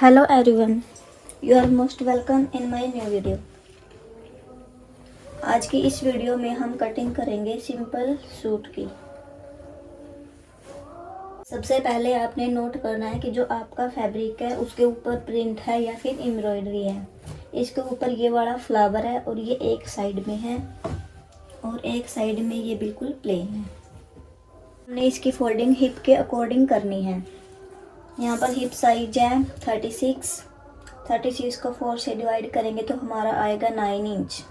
Hello everyone, you are most welcome in my new video. आज की इस video में हम कटिंग करेंगे सिंपल सूट की। सबसे पहले आपने नोट करना है कि जो आपका फैब्रिक है उसके ऊपर प्रिंट है या फिर एम्ब्रॉयडरी है। इसके ऊपर ये वाला फ्लावर है और ये एक साइड में है और एक साइड में ये बिल्कुल प्लेन है। हमने इसकी फोल्डिंग हिप के अकॉर्डिंग करनी है। यहाँ पर हिप साइज है 36 को 4 से डिवाइड करेंगे तो हमारा आएगा 9 इंच।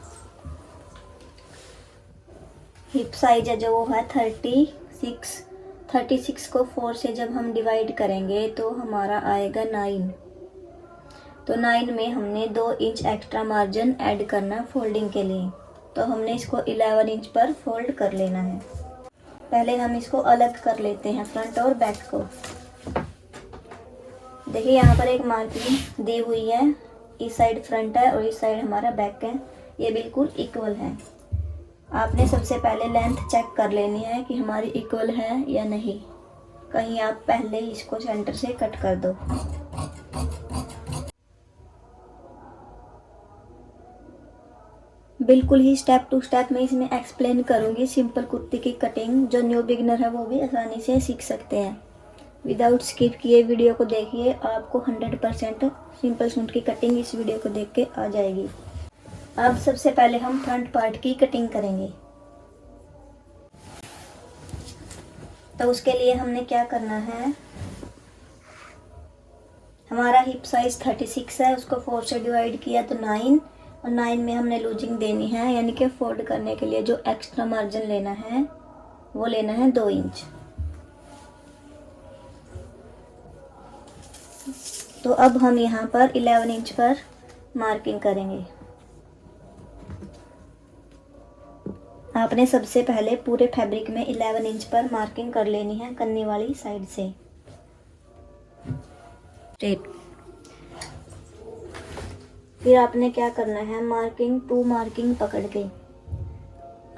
हिप साइज है जो वो है 36 को 4 से जब हम डिवाइड करेंगे तो हमारा आएगा 9। तो 9 में हमने 2 इंच एक्स्ट्रा मार्जिन ऐड करना है फोल्डिंग के लिए। तो हमने इसको 11 इंच पर फोल्ड कर लेना है। पहले हम इसको अलग कर लेते हैं फ्रंट और बैक को। देखिए यहाँ पर एक मार्किंग दी हुई है, इस साइड फ्रंट है और इस साइड हमारा बैक है। ये बिल्कुल इक्वल है। आपने सबसे पहले लेंथ चेक कर लेनी है कि हमारी इक्वल है या नहीं। कहीं आप पहले ही इसको सेंटर से कट कर दो। बिल्कुल ही स्टेप टू स्टेप मैं इसमें एक्सप्लेन करूँगी सिंपल कुर्ती की कटिंग। जो न्यू बिगनर है वो भी आसानी से सीख सकते हैं। विदाउट स्किप किए वीडियो को देखिए, आपको 100% सिंपल सूट की कटिंग इस वीडियो को देख के आ जाएगी। अब सबसे पहले हम फ्रंट पार्ट की कटिंग करेंगे। तो उसके लिए हमने क्या करना है, हमारा हिप साइज 36 है, उसको 4 से डिवाइड किया तो 9 और 9 में हमने लूजिंग देनी है, यानी कि फोल्ड करने के लिए जो एक्स्ट्रा मार्जिन लेना है वो लेना है 2 इंच। तो अब हम यहाँ पर 11 इंच पर मार्किंग करेंगे। आपने सबसे पहले पूरे फैब्रिक में 11 इंच पर मार्किंग कर लेनी है कन्नी वाली साइड से स्ट्रेट। फिर आपने क्या करना है, मार्किंग टू मार्किंग पकड़ के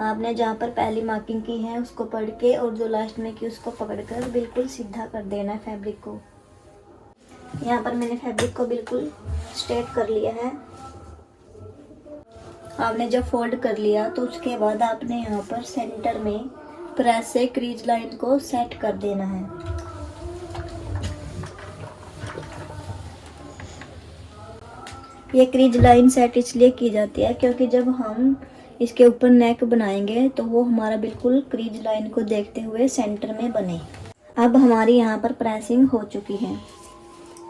आपने जहाँ पर पहली मार्किंग की है उसको पढ़ के और जो लास्ट में की उसको पकड़कर बिल्कुल सीधा कर देना है फैब्रिक को। यहाँ पर मैंने फैब्रिक को बिल्कुल स्ट्रेट कर लिया है। आपने जब फोल्ड कर लिया तो उसके बाद आपने यहाँ पर सेंटर में प्रेस से क्रीज लाइन को सेट कर देना है। ये क्रीज लाइन सेट इसलिए की जाती है क्योंकि जब हम इसके ऊपर नेक बनाएंगे तो वो हमारा बिल्कुल क्रीज लाइन को देखते हुए सेंटर में बने। अब हमारी यहाँ पर प्रेसिंग हो चुकी है।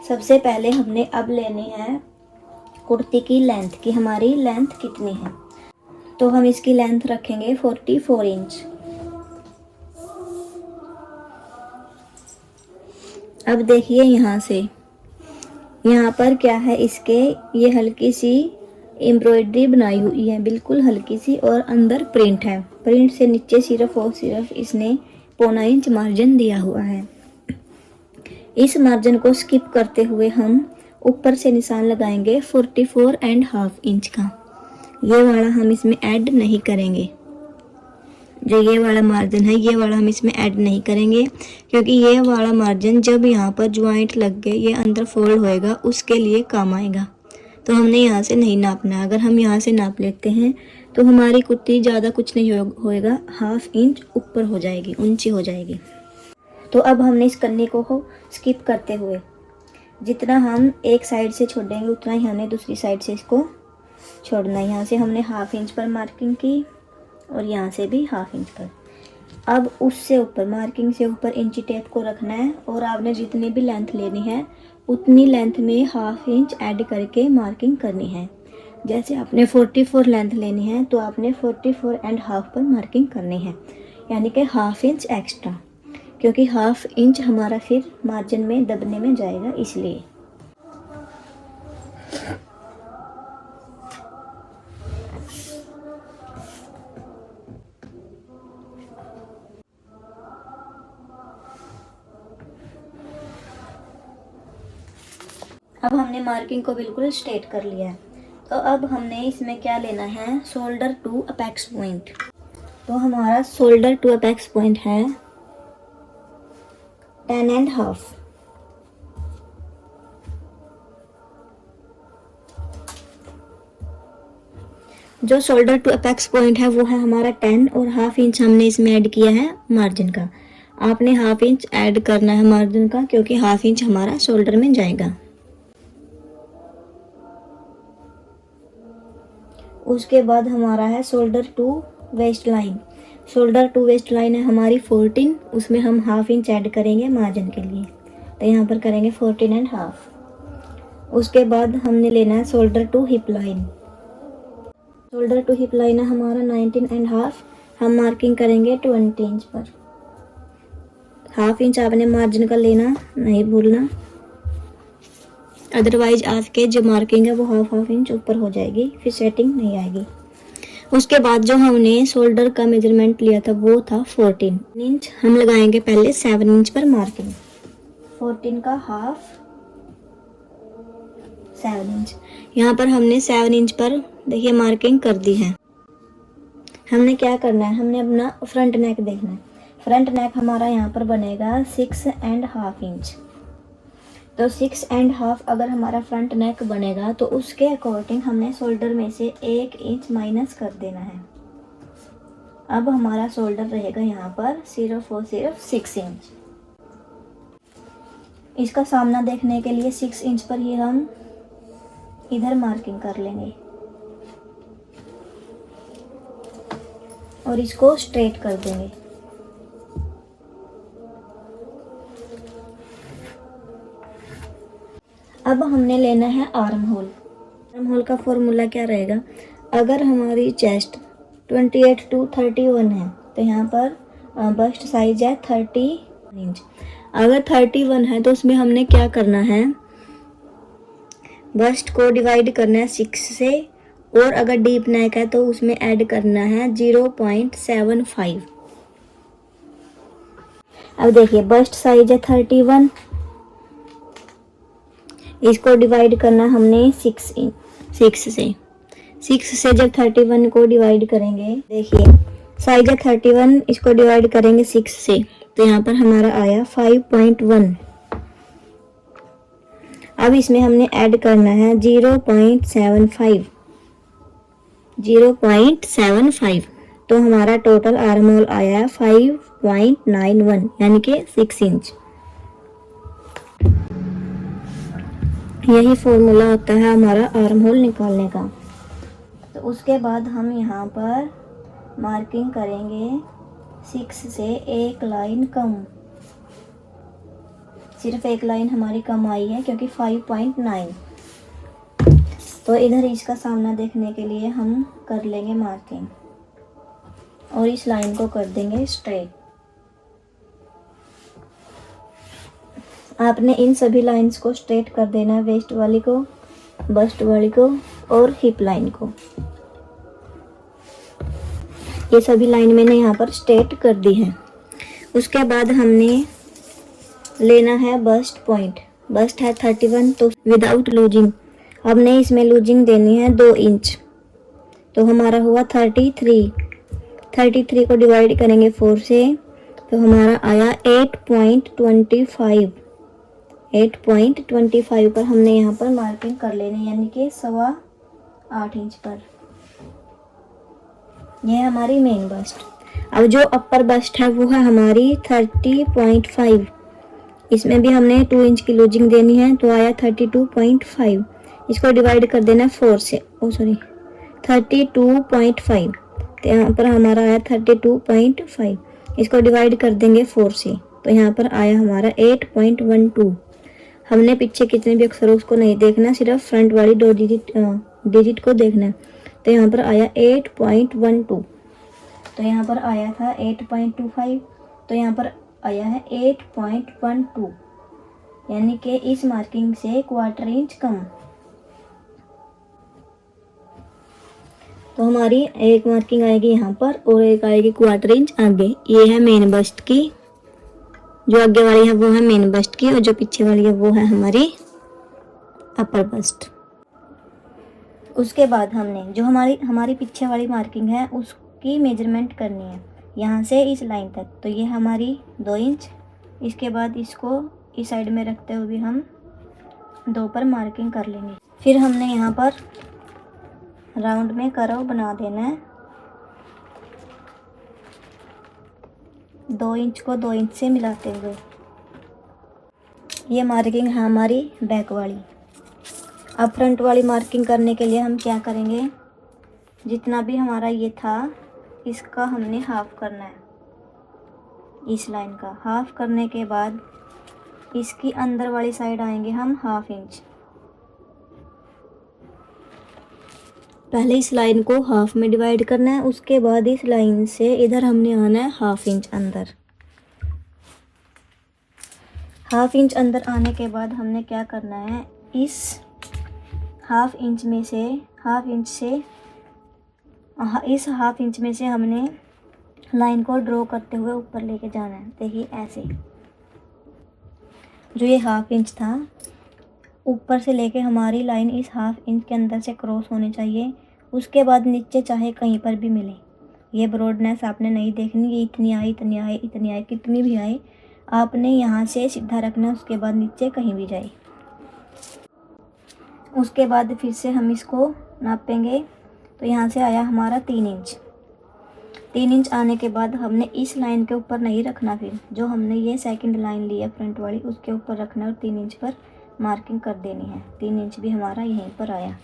सबसे पहले हमने अब लेनी है कुर्ती की लेंथ, कि हमारी लेंथ कितनी है। तो हम इसकी लेंथ रखेंगे 44 इंच। अब देखिए यहाँ से, यहाँ पर क्या है, इसके ये हल्की सी एम्ब्रॉयडरी बनाई हुई है, बिल्कुल हल्की सी, और अंदर प्रिंट है। प्रिंट से नीचे सिर्फ और सिर्फ इसने 1.25 इंच मार्जिन दिया हुआ है। इस मार्जिन को स्किप करते हुए हम ऊपर से निशान लगाएंगे 44.5 इंच का। ये वाला हम इसमें ऐड नहीं करेंगे। जो ये वाला मार्जिन है ये वाला हम इसमें ऐड नहीं करेंगे, क्योंकि ये वाला मार्जिन जब यहाँ पर ज्वाइंट लग के ये अंदर फोल्ड होएगा उसके लिए काम आएगा। तो हमने यहाँ से नहीं नापना है। अगर हम यहाँ से नाप लेते हैं तो हमारी कुर्ती ज़्यादा कुछ नहीं होएगा, 1/2 इंच ऊपर हो जाएगी, ऊंची हो जाएगी। तो अब हमने इस कन्नी को स्किप करते हुए जितना हम एक साइड से छोड़ेंगे उतना ही हमने दूसरी साइड से इसको छोड़ना है। यहाँ से हमने 1/2 इंच पर मार्किंग की और यहाँ से भी 1/2 इंच पर। अब उससे ऊपर, मार्किंग से ऊपर इंची टेप को रखना है और आपने जितनी भी लेंथ लेनी है उतनी लेंथ में 1/2 इंच ऐड करके मार्किंग करनी है। जैसे आपने 44 लेंथ लेनी है तो आपने 44.5 पर मार्किंग करनी है, यानी कि 1/2 इंच एक्स्ट्रा, क्योंकि 1/2 इंच हमारा फिर मार्जिन में दबने में जाएगा इसलिए। अब हमने मार्किंग को बिल्कुल स्ट्रेट कर लिया है। तो अब हमने इसमें क्या लेना है, शोल्डर टू अपेक्स पॉइंट। तो हमारा शोल्डर टू अपेक्स पॉइंट है 10.5। जो शोल्डर टू अपेक्स पॉइंट है वो है हमारा 10 और हाफ इंच हमने इसमें ऐड किया है मार्जिन का। आपने हाफ इंच ऐड करना है मार्जिन का, क्योंकि हाफ इंच हमारा शोल्डर में जाएगा। उसके बाद हमारा है shoulder to waist line. Shoulder to waist line है हमारी 14, उसमें हम हाफ इंच ऐड करेंगे मार्जिन के लिए, तो यहाँ पर करेंगे 14 एंड हाफ। उसके बाद हमने लेना है shoulder to hip line. Shoulder to hip line है हमारा 19 एंड हाफ, हम मार्किंग करेंगे 20 इंच पर। हाफ इंच आपने मार्जिन का लेना नहीं भूलना, अदरवाइज आपके जो मार्किंग है वो हाफ इंच ऊपर हो जाएगी, फिर सेटिंग नहीं आएगी। उसके बाद जो हमने शोल्डर का मेजरमेंट लिया था वो था 14 इंच, हम लगाएंगे पहले 7 इंच पर मार्किंग। 14 का हाफ 7 इंच, यहाँ पर हमने 7 इंच पर देखिए मार्किंग कर दी है। हमने क्या करना है, हमने अपना फ्रंट नेक देखना है। फ्रंट नेक हमारा यहाँ पर बनेगा 6 एंड हाफ इंच। तो 6 एंड हाफ अगर हमारा फ्रंट नेक बनेगा तो उसके अकॉर्डिंग हमने शोल्डर में से 1 इंच माइनस कर देना है। अब हमारा शोल्डर रहेगा यहाँ पर सिर्फ और सिर्फ 6 इंच। इसका सामना देखने के लिए 6 इंच पर ही हम इधर मार्किंग कर लेंगे और इसको स्ट्रेट कर देंगे। अब हमने लेना है आर्म होल। आर्म होल का फॉर्मूला क्या रहेगा, अगर हमारी चेस्ट 28 to 31 है तो यहाँ पर बस्ट साइज है 30 इंच। अगर 31 है तो उसमें हमने क्या करना है, बस्ट को डिवाइड करना है 6 से, और अगर डीप नेक है तो उसमें ऐड करना है 0.75। अब देखिए बस्ट साइज है 31, इसको डिवाइड करना हमने 6 से। 6 से जब 31 को डिवाइड करेंगे, देखिए साइज है 31, इसको डिवाइड करेंगे 6 से, तो यहाँ पर हमारा आया 5.1। अब इसमें हमने ऐड करना है 0.75, तो हमारा टोटल आर्म होल आया है 5.91 यानी कि 6 इंच। यही फॉर्मूला होता है हमारा आर्म होल निकालने का। तो उसके बाद हम यहाँ पर मार्किंग करेंगे 6 से एक लाइन कम, सिर्फ एक लाइन हमारी कम आई है क्योंकि 5.9। तो इधर इसका सामना देखने के लिए हम कर लेंगे मार्किंग और इस लाइन को कर देंगे स्ट्रेट। आपने इन सभी लाइंस को स्ट्रेट कर देना है, वेस्ट वाली को, बस्ट वाली को और हिप लाइन को। ये सभी लाइन मैंने यहाँ पर स्ट्रेट कर दी है। उसके बाद हमने लेना है बस्ट पॉइंट। बस्ट है 31, तो विदाउट लूजिंग हमने इसमें लूजिंग देनी है 2 इंच, तो हमारा हुआ 33 को डिवाइड करेंगे 4 से, तो हमारा आया 8.25 पर हमने यहाँ पर मार्किंग कर लेनी, यानी कि 8.25 इंच पर। यह है हमारी मेन बस्ट। अब जो अपर बस्ट है वो है हमारी 30.5, इसमें भी हमने 2 इंच की लूजिंग देनी है, तो आया 32.5। इसको डिवाइड कर देना 4 से, 32.5, तो यहाँ पर हमारा आया 32.5। इसको डिवाइड कर देंगे 4 से, तो यहाँ पर आया हमारा 8.12। हमने पीछे कितने भी अक्षर उसको नहीं देखना, सिर्फ फ्रंट वाली 2 डिजिट को देखना है। तो यहाँ पर आया 8.12, तो यहाँ पर आया था 8.25, तो यहाँ पर आया है 8.12, यानी कि इस मार्किंग से 1/4 इंच कम। तो हमारी एक मार्किंग आएगी यहाँ पर और एक आएगी 1/4 इंच आगे। ये है मेन बस्ट की, जो आगे वाली है वो है मेन बस्ट की और जो पीछे वाली है वो है हमारी अपर बस्ट। उसके बाद हमने जो हमारी पीछे वाली मार्किंग है उसकी मेजरमेंट करनी है यहाँ से इस लाइन तक, तो ये हमारी 2 इंच। इसके बाद इसको इस साइड में रखते हुए हम 2 पर मार्किंग कर लेंगे। फिर हमने यहाँ पर राउंड में कर्व बना देना है। 2 इंच को 2 इंच से मिलाते हुए। ये मार्किंग है हमारी बैक वाली। अब फ्रंट वाली मार्किंग करने के लिए हम क्या करेंगे, जितना भी हमारा ये था इसका हमने हाफ करना है। इस लाइन का हाफ करने के बाद इसकी अंदर वाली साइड आएंगे हम ½ इंच। पहले इस लाइन को हाफ में डिवाइड करना है, उसके बाद इस लाइन से इधर हमने आना है ½ इंच अंदर। ½ इंच अंदर आने के बाद हमने क्या करना है, इस ½ इंच में से इस ½ इंच में से हमने लाइन को ड्रॉ करते हुए ऊपर लेके जाना है। देखिए ऐसे, जो ये ½ इंच था ऊपर से लेके हमारी लाइन इस ½ इंच के अंदर से क्रॉस होनी चाहिए। उसके बाद नीचे चाहे कहीं पर भी मिले, ये ब्रॉडनेस आपने नहीं देखनी, ये इतनी आए इतनी आए इतनी आए, कितनी भी आए आपने यहाँ से सीधा रखना है। उसके बाद नीचे कहीं भी जाए, उसके बाद फिर से हम इसको नापेंगे। तो यहाँ से आया हमारा 3 इंच। 3 इंच आने के बाद हमने इस लाइन के ऊपर नहीं रखना, फिर जो हमने ये सेकंड लाइन ली है फ्रंट वाली उसके ऊपर रखना और 3 इंच पर मार्किंग कर देनी है। 3 इंच भी हमारा यहीं पर आया।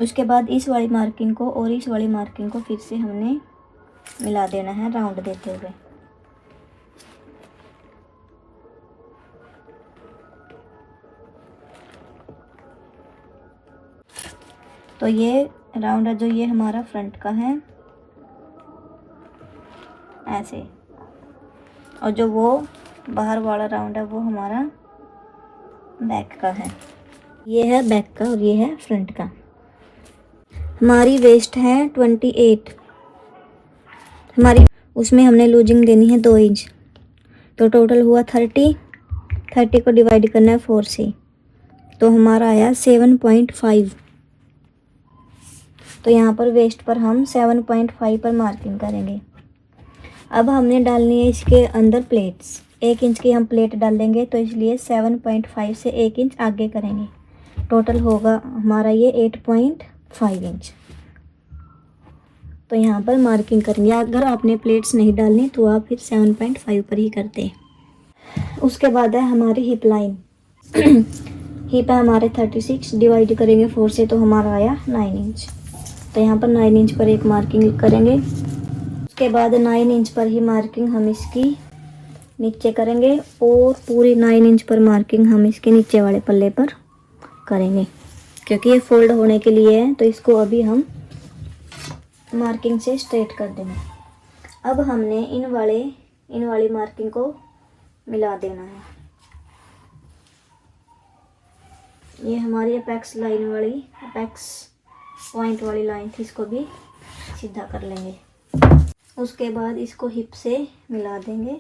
उसके बाद इस वाली मार्किंग को और इस वाली मार्किंग को फिर से हमने मिला देना है राउंड देते हुए। तो ये राउंड है जो ये हमारा फ्रंट का है ऐसे, और जो वो बाहर वाला राउंड है वो हमारा बैक का है। ये है बैक का और ये है फ्रंट का। हमारी वेस्ट है 28, हमारी उसमें हमने लूजिंग देनी है 2 इंच। तो टोटल हुआ 30 को डिवाइड करना है 4 से, तो हमारा आया 7.5। तो यहाँ पर वेस्ट पर हम 7.5 पर मार्किंग करेंगे। अब हमने डालनी है इसके अंदर प्लेट्स। 1 इंच की हम प्लेट डाल देंगे, तो इसलिए 7.5 से 1 इंच आगे करेंगे। टोटल होगा हमारा ये 8.5 इंच। तो यहाँ पर मार्किंग करेंगे। अगर आपने प्लेट्स नहीं डालनी तो आप फिर 7.5 पर ही करते। उसके बाद है हमारी हिप लाइन। हिप है हमारे 36, डिवाइड करेंगे 4 से, तो हमारा आया 9 इंच। तो यहाँ पर 9 इंच पर एक मार्किंग करेंगे। उसके बाद 9 इंच पर ही मार्किंग हम इसकी नीचे करेंगे, और पूरी 9 इंच पर मार्किंग हम इसके नीचे वाले पल्ले पर करेंगे, क्योंकि ये फोल्ड होने के लिए है। तो इसको अभी हम मार्किंग से स्ट्रेट कर देंगे। अब हमने इन वाली मार्किंग को मिला देना है। ये हमारी अपेक्स लाइन वाली, अपेक्स पॉइंट वाली लाइन थी, इसको भी सीधा कर लेंगे। उसके बाद इसको हिप से मिला देंगे,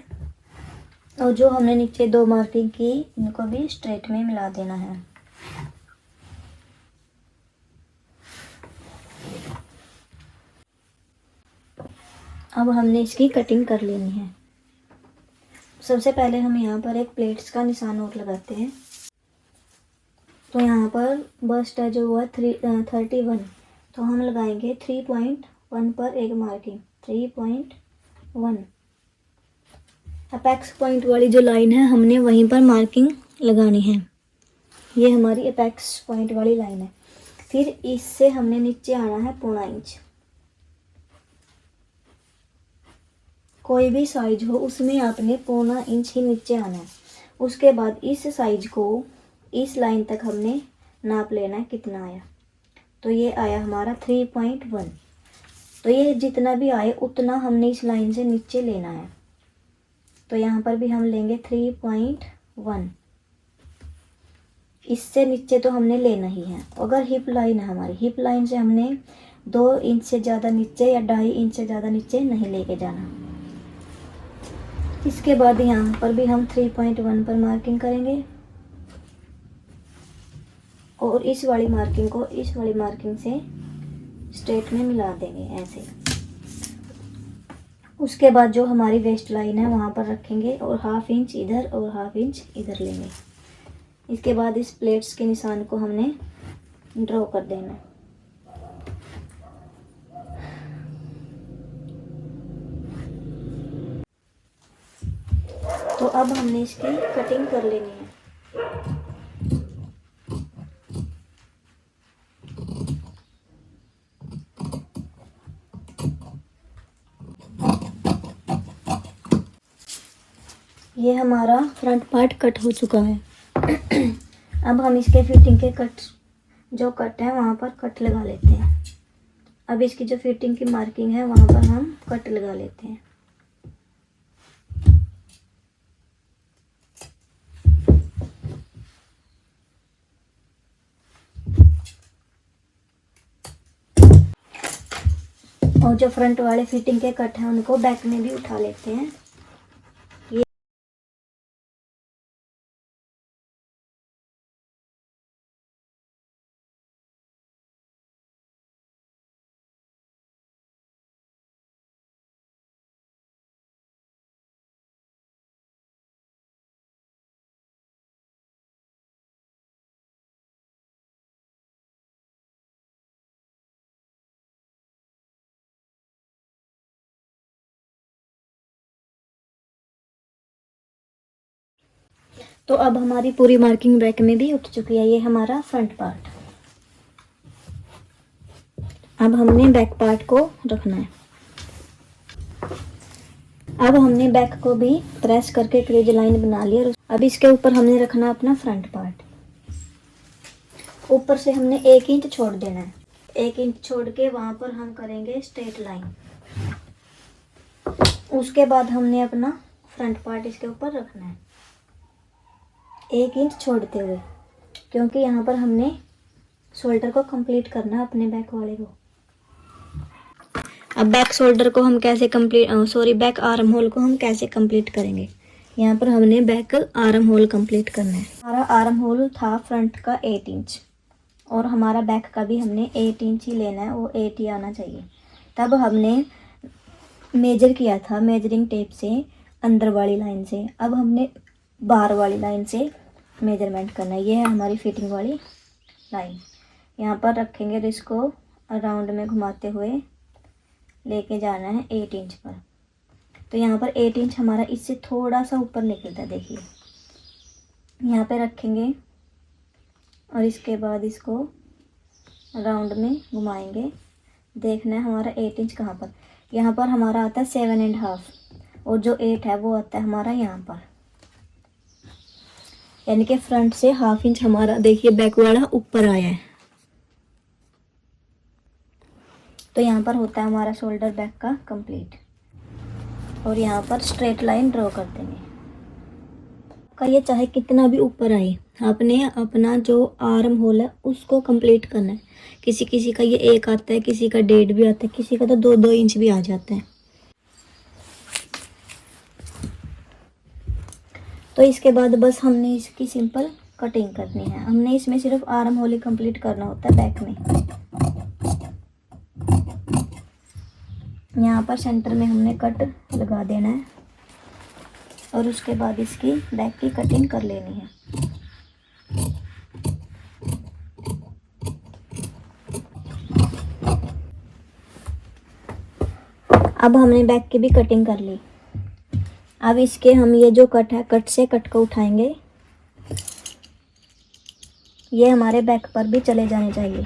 और जो हमने नीचे 2 मार्किंग की इनको भी स्ट्रेट में मिला देना है। अब हमने इसकी कटिंग कर लेनी है। सबसे पहले हम यहाँ पर एक प्लेट्स का निशान और लगाते हैं। तो यहाँ पर बस्ट है जो हुआ 31, तो हम लगाएंगे 3.1 पर एक मार्किंग। 3.1 अपेक्स पॉइंट वाली जो लाइन है हमने वहीं पर मार्किंग लगानी है। ये हमारी अपेक्स पॉइंट वाली लाइन है। फिर इससे हमने नीचे आना है ½ इंच। कोई भी साइज हो उसमें आपने ½ इंच ही नीचे आना है। उसके बाद इस साइज को इस लाइन तक हमने नाप लेना है कितना आया। तो ये आया हमारा 3.1। तो ये जितना भी आए उतना हमने इस लाइन से नीचे लेना है। तो यहाँ पर भी हम लेंगे 3.1। इससे नीचे तो हमने लेना ही है। अगर हिप लाइन है हमारी, हिप लाइन से हमने 2 इंच से ज़्यादा नीचे या 2.5 इंच से ज़्यादा नीचे नहीं लेके जाना। इसके बाद यहाँ पर भी हम 3.1 पर मार्किंग करेंगे, और इस वाली मार्किंग को इस वाली मार्किंग से स्ट्रेट में मिला देंगे ऐसे। उसके बाद जो हमारी वेस्ट लाइन है वहाँ पर रखेंगे, और ½ इंच इधर और ½ इंच इधर लेंगे। इसके बाद इस प्लेट्स के निशान को हमने ड्रॉ कर देना है। तो अब हमने इसकी कटिंग कर लेनी है। ये हमारा फ्रंट पार्ट कट हो चुका है। अब हम इसके फिटिंग के जो कट है वहाँ पर कट लगा लेते हैं। अब इसकी जो फिटिंग की मार्किंग है वहाँ पर हम कट लगा लेते हैं। और जो फ्रंट वाले फिटिंग के कट हैं उनको बैक में भी उठा लेते हैं। तो अब हमारी पूरी मार्किंग बैक में भी उठ चुकी है। ये हमारा फ्रंट पार्ट। अब हमने बैक पार्ट को रखना है। अब हमने बैक को भी प्रेस करके क्रीज लाइन बना ली और अब इसके ऊपर हमने रखना अपना फ्रंट पार्ट। ऊपर से हमने 1 इंच छोड़ देना है। 1 इंच छोड़ के वहां पर हम करेंगे स्ट्रेट लाइन। उसके बाद हमने अपना फ्रंट पार्ट इसके ऊपर रखना है 1 इंच छोड़ते हुए, क्योंकि यहाँ पर हमने शोल्डर को कंप्लीट करना है अपने बैक वाले को। अब बैक शोल्डर को हम कैसे बैक आर्म होल को हम कैसे कंप्लीट करेंगे। यहाँ पर हमने बैक आर्म होल कंप्लीट करना है। हमारा आर्म होल था फ्रंट का 8 इंच और हमारा बैक का भी हमने 8 इंच ही लेना है, वो 8 ही आना चाहिए। तब हमने मेजर किया था मेजरिंग टेप से अंदर वाली लाइन से। अब हमने बाहर वाली लाइन से मेजरमेंट करना है। ये है हमारी फिटिंग वाली लाइन। यहाँ पर रखेंगे तो इसको राउंड में घुमाते हुए लेके जाना है 8 इंच पर। तो यहाँ पर 8 इंच हमारा इससे थोड़ा सा ऊपर निकलता है, देखिए। यहाँ पे रखेंगे और इसके बाद इसको राउंड में घुमाएंगे। देखना है हमारा 8 इंच कहाँ पर। यहाँ पर हमारा आता है 7.5 और जो 8 है वो आता है हमारा यहाँ पर, यानी कि फ्रंट से 1/2 इंच हमारा देखिए बैक वाला ऊपर आया है। तो यहाँ पर होता है हमारा शोल्डर बैक का कंप्लीट। और यहाँ पर स्ट्रेट लाइन ड्रॉ कर देंगे। का ये चाहे कितना भी ऊपर आए, आपने अपना जो आर्म होल है उसको कंप्लीट करना है। किसी किसी का ये 1 आता है, किसी का 1.5 भी आता है, किसी का तो 2-2 इंच भी आ जाता है। तो इसके बाद बस हमने इसकी सिंपल कटिंग करनी है। हमने इसमें सिर्फ आर्म होल ही कंप्लीट करना होता है बैक में। यहाँ पर सेंटर में हमने कट लगा देना है और उसके बाद इसकी बैक की कटिंग कर लेनी है। अब हमने बैक की भी कटिंग कर ली। अब इसके हम ये जो कट है, कट से कट को उठाएंगे। ये हमारे बैक पर भी चले जाने चाहिए।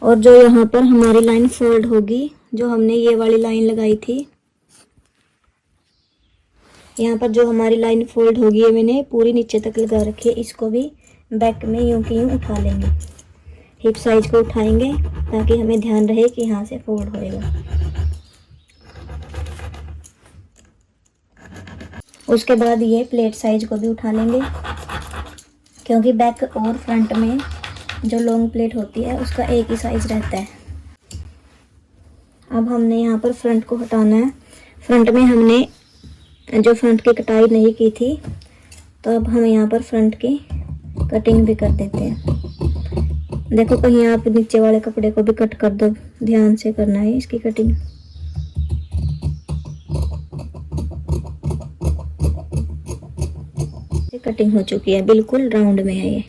और जो यहाँ पर हमारी लाइन फोल्ड होगी, जो हमने ये वाली लाइन लगाई थी, यहाँ पर जो हमारी लाइन फोल्ड होगी ये मैंने पूरी नीचे तक लगा रखी है। इसको भी बैक में यूं की यूं उठा लेंगे। हिप साइज को उठाएंगे ताकि हमें ध्यान रहे कि यहाँ से फोल्ड होएगा। उसके बाद ये प्लेट साइज को भी उठा लेंगे, क्योंकि बैक और फ्रंट में जो लॉन्ग प्लेट होती है उसका एक ही साइज रहता है। अब हमने यहाँ पर फ्रंट को हटाना है। फ्रंट में हमने जो फ्रंट की कटाई नहीं की थी, तो अब हम यहाँ पर फ्रंट की कटिंग भी कर देते हैं। देखो कहीं आप नीचे वाले कपड़े को भी कट कर दो, ध्यान से करना है इसकी कटिंग। कटिंग हो चुकी है, बिल्कुल राउंड में है ये।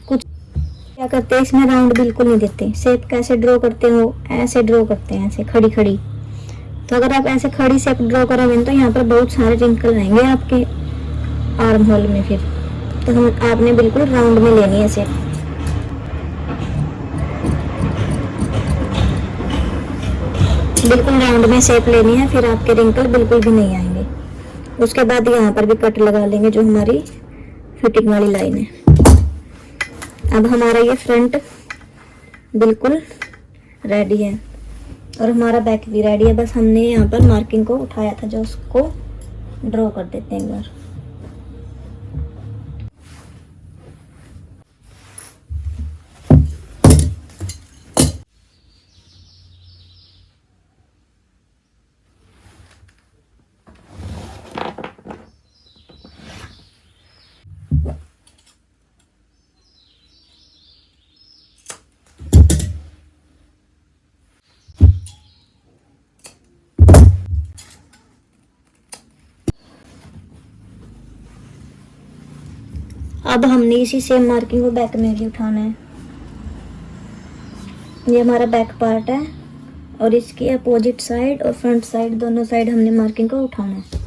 कुछ क्या करते हैं इसमें, राउंड बिल्कुल नहीं देते। शेप कैसे ड्रॉ करते हो, ऐसे ड्रॉ करते हैं, ऐसे खड़ी खड़ी। तो अगर आप ऐसे खड़ी शेप ड्रॉ करोगे तो यहाँ पर बहुत सारे रिंकल आएंगे आपके आर्म होल में। फिर तो हम आपने बिल्कुल राउंड में लेनी है शेप। बिल्कुल राउंड में शेप लेनी है, फिर आपके रिंकल बिल्कुल भी नहीं आएंगे। उसके बाद यहाँ पर भी कट लगा लेंगे जो हमारी फिटिंग वाली लाइन है। अब हमारा ये फ्रंट बिल्कुल रेडी है और हमारा बैक भी रेडी है। बस हमने यहाँ पर मार्किंग को उठाया था, जो उसको ड्रॉ कर देते हैं एक बार। अब हमने इसी सेम मार्किंग को बैक में भी उठाना है। ये हमारा बैक पार्ट है और इसकी अपोजिट साइड और फ्रंट साइड दोनों साइड हमने मार्किंग को उठाना है।